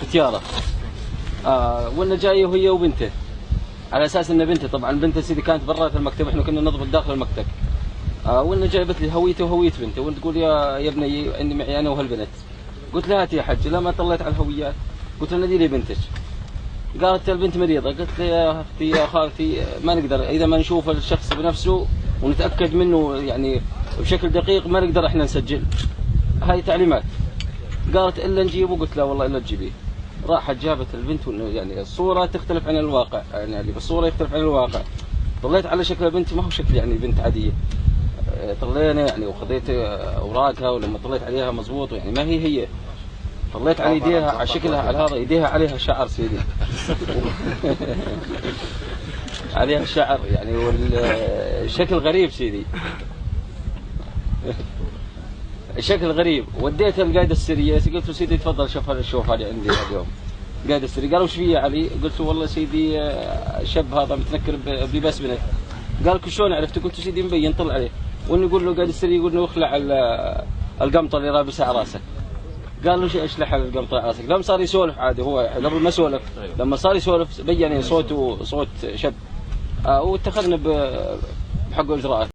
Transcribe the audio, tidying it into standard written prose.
في تيارة. وإنه جاي هي وبنته، على أساس إن بنته، طبعا بنته سيدي كانت برا في المكتب، إحنا كنا نضبط داخل المكتب. وإنه جايبت لي هويته وهوية بنته، وإنت تقول يا ابني إني معي أنا وهالبنت. قلت لها هات يا حج، لا ما طلعت على الهويات. قلت لها نادي لي بنتك. قالت البنت مريضة. قلت لها يا أختي يا خالتي ما نقدر إذا ما نشوف الشخص بنفسه ونتأكد منه يعني بشكل دقيق ما نقدر إحنا نسجل. هاي تعليمات. قالت إلا نجيبه. قلت لا والله إلا تجيبيه. راحت جابت البنت، يعني الصورة تختلف عن الواقع، يعني اللي بالصورة يختلف عن الواقع. طلعت على شكل البنت ما هو شكل يعني بنت عادية. طلينا يعني وخذيت أوراقها، ولما طلعت عليها مضبوط يعني ما هي. طلعت على يديها على شكلها على هذا، يديها عليها شعر سيدي. عليها شعر يعني، والشكل غريب سيدي. الشكل غريب. وديت القائد السرية، قلت له سيدي تفضل شوف هذه عندي اليوم. قائد السرية قال وش فيه يا علي؟ قلت له والله سيدي شاب هذا متنكر بلباس بنت. قال شلون عرفت؟ قلت له سيدي مبين طلع عليه. وانه يقول له قائد السرية يقول له اخلع القمطة اللي رابسها على راسك. قال له اشلح القمطة على راسك. لما صار يسولف عادي، هو قبل ما سولف لما صار يسولف بين صوته صوت شاب. واتخذنا بحق اجراءات.